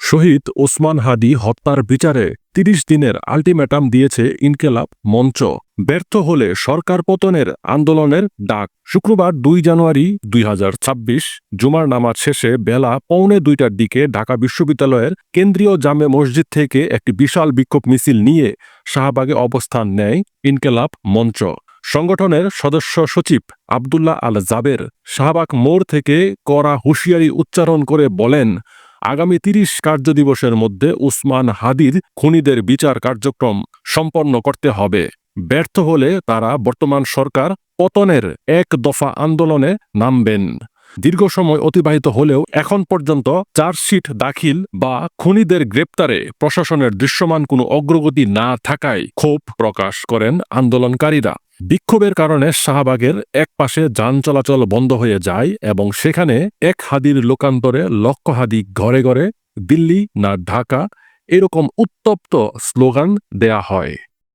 শহীদ ওসমান হাদি হত্যার বিচারে ৩০ দিনের আল্টিমেটাম দিয়েছে ইনকিলাব মঞ্চ। ব্যর্থ হলে সরকার পতনের আন্দোলনের ডাক। শুক্রবার ২ জানুয়ারি ২০২৬ জুমার নামাজ শেষে বেলা ১:৩০টার দিকে ঢাকা বিশ্ববিদ্যালয়ের কেন্দ্রীয় জামে মসজিদ থেকে একটি বিশাল বিক্ষোভ মিছিল নিয়ে শাহবাগে অবস্থান নেয় ইনকিলাব মঞ্চ। সংগঠনের সদস্য সচিব আব্দুল্লাহ আল জাবের শাহবাগ মোড় থেকে কড়া হুঁশিয়ারি উচ্চারণ করে বলেন, আগামী ৩০ কার্যদিবসের মধ্যে ওসমান হাদির খুনিদের বিচার কার্যক্রম সম্পন্ন করতে হবে। ব্যর্থ হলে তারা বর্তমান সরকার পতনের এক দফা আন্দোলনে নামবেন। দীর্ঘ সময় অতিবাহিত হলেও এখন পর্যন্ত চার্জশিট দাখিল বা খুনিদের গ্রেপ্তারে প্রশাসনের দৃশ্যমান কোনো অগ্রগতি না থাকায় ক্ষোভ প্রকাশ করেন আন্দোলনকারীরা। বিক্ষোভের কারণে শাহবাগের এক পাশে যান চলাচল বন্ধ হয়ে যায় এবং সেখানে এক হাদির লোকান্তরে লক্ষ হাদি ঘরে ঘরে দিল্লি না ঢাকা এরকম উত্তপ্ত স্লোগান দেয়া হয়।